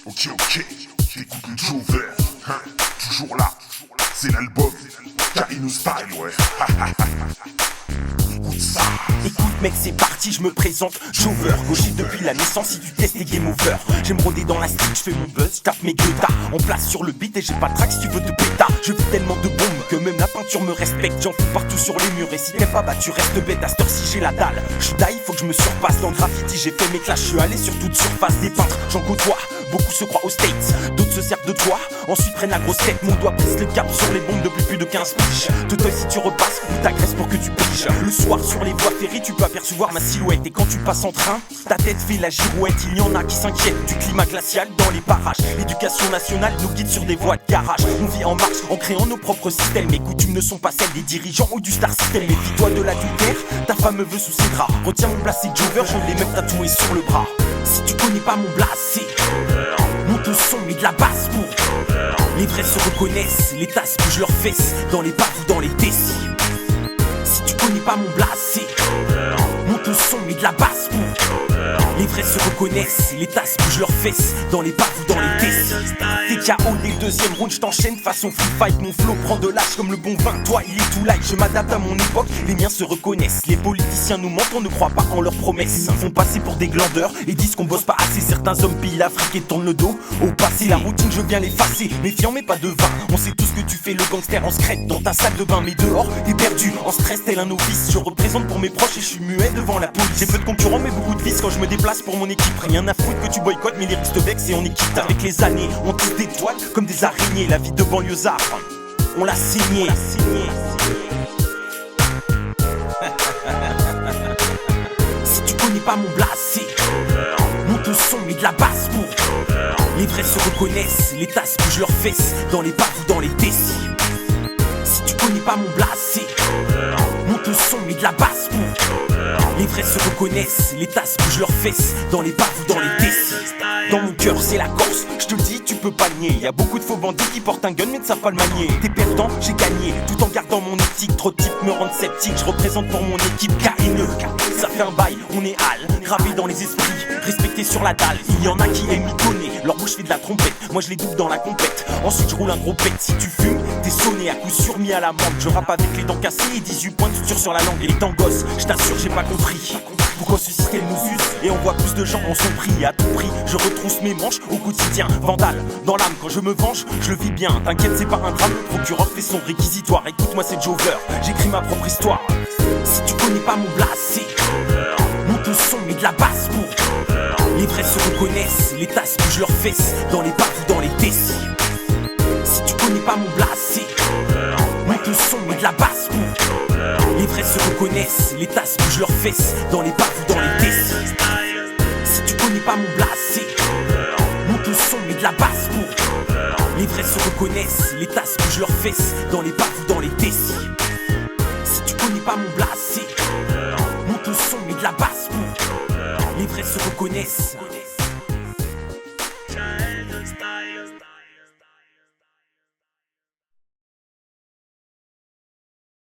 Ok, t'écoutes le Jover, hein, toujours là, c'est l'album, Carino Style, ouais. Écoute ça. Écoute mec c'est parti, je me présente Jover, gaucher depuis la naissance si tu testes les game over. J'aime rôder dans la street, je fais mon buzz, tape mes guetas en place sur le beat et j'ai pas de track si tu veux te péta. Je vis tellement de bombes que même la peinture me respecte. J'en fous partout sur les murs et si t'es pas bah tu restes bête. À cette heure si j'ai la dalle, je suis die, faut que je me surpasse. Dans le graffiti j'ai fait mes clashes, je suis allé sur toute surface. Des peintres, j'en côtoie, beaucoup se croient aux States, d'autres se servent de toi, ensuite prennent la grosse tête. Mon doigt pisse le cap sur les bombes depuis plus de 15 piges. Te toy si tu repasses ou t'agresses pour que tu piges. Le soir sur les voies ferrées tu peux apercevoir ma silhouette. Et quand tu passes en train, ta tête fait la girouette. Il y en a qui s'inquiètent du climat glacial dans les parages. L'éducation nationale nous guide sur des voies de garage. On vit en marche en créant nos propres systèmes. Mes coutumes ne sont pas celles des dirigeants ou du star system. Méfie-toi de l'adultère, ta femme me veut sous ses draps. Retiens mon blast, c'est Jover, je l'ai même tatoué sur le bras. Si tu connais pas mon blast, c'est monte le son et de la basse pour les vrais se reconnaissent, les tasses bougent leurs fesses dans les baves ou dans les décis. Si tu connais pas mon blast, c'est monte le son et de la basse pour les vrais se reconnaissent, les tasses bougent leurs fesses dans les baves ou dans les décis. T'es KO dès le deuxième round, je t'enchaîne façon free fight. Mon flow prend de l'âge comme le bon vin, toi il est tout light. Je m'adapte à mon époque, les miens se reconnaissent. Les politiciens nous mentent, on ne croit pas en leurs promesses. Ils font passer pour des glandeurs et disent qu'on bosse pas assez. Certains hommes pillent l'Afrique et tournent le dos au passé. La routine je viens l'effacer, méfiant mais pas de vin. On sait tout ce que tu fais, le gangster en secrète dans ta salle de bain. Mais dehors, t'es perdu, en stress tel un novice. Je représente pour mes proches et je suis muet devant la police. J'ai peu de concurrents mais beaucoup de vis quand je me déplace pour mon équipe. Rien à foutre que tu boycottes, mais les risques te vexent et on est quitte. Avec les années, on tisse des toiles comme des araignées. La vie de banlieusard, on l'a signé. Si tu connais pas mon blast, c'est monte le son et de la basse pour les vrais se reconnaissent, les tasses bougent leurs fesses dans les baves ou dans les décis. Si tu connais pas mon blast, c'est monte le son et de la basse pour les vrais se reconnaissent, les tasses bougent leurs fesses dans les baves ou dans les décis. Dans mon cœur c'est la Corse, je te le dis tu peux pas le nier. Y'a beaucoup de faux bandits qui portent un gun mais ne savent pas le manier. T'es perdant, j'ai gagné, tout en gardant mon éthique. Trop de types me rendent sceptique, je représente pour mon équipe KNE. Ça fait un bail, on est hal, gravé dans les esprits, respecté sur la dalle. Il y en a qui aiment m'étonner, leur bouche fait de la trompette. Moi je les double dans la compète, ensuite je roule un gros pet. Si tu fumes, t'es sonné, à coup sûr mis à la menthe. Je rappe avec les dents cassées et 18 points de suture sur la langue. Et les tangos, je t'assure j'ai pas compris pourquoi ce système nous use et on voit plus de gens en son prix. À tout prix, je retrousse mes manches au quotidien. Vandale, dans l'âme, quand je me venge, je le vis bien. T'inquiète, c'est pas un drame, le procureur fait son réquisitoire. Écoute-moi, c'est Jover, j'écris ma propre histoire. Si tu connais pas mon blast, c'est monte le son et de la basse pour les vrais se reconnaissent, les tasses bougent leurs fesses dans les baves ou dans les décis. Si tu connais pas mon blast, c'est monte le son et de la basse pour les vrais se reconnaissent, les tasses bougent leurs fesses dans les baves ou dans les décis. Si tu connais pas mon blast, c'est monte le son et de la basse pour les vrais se reconnaissent, les tasses bougent leurs fesses dans les baves ou dans les décis. Si tu connais pas mon blast, c'est monte le son et de la basse pour les vrais se reconnaissent.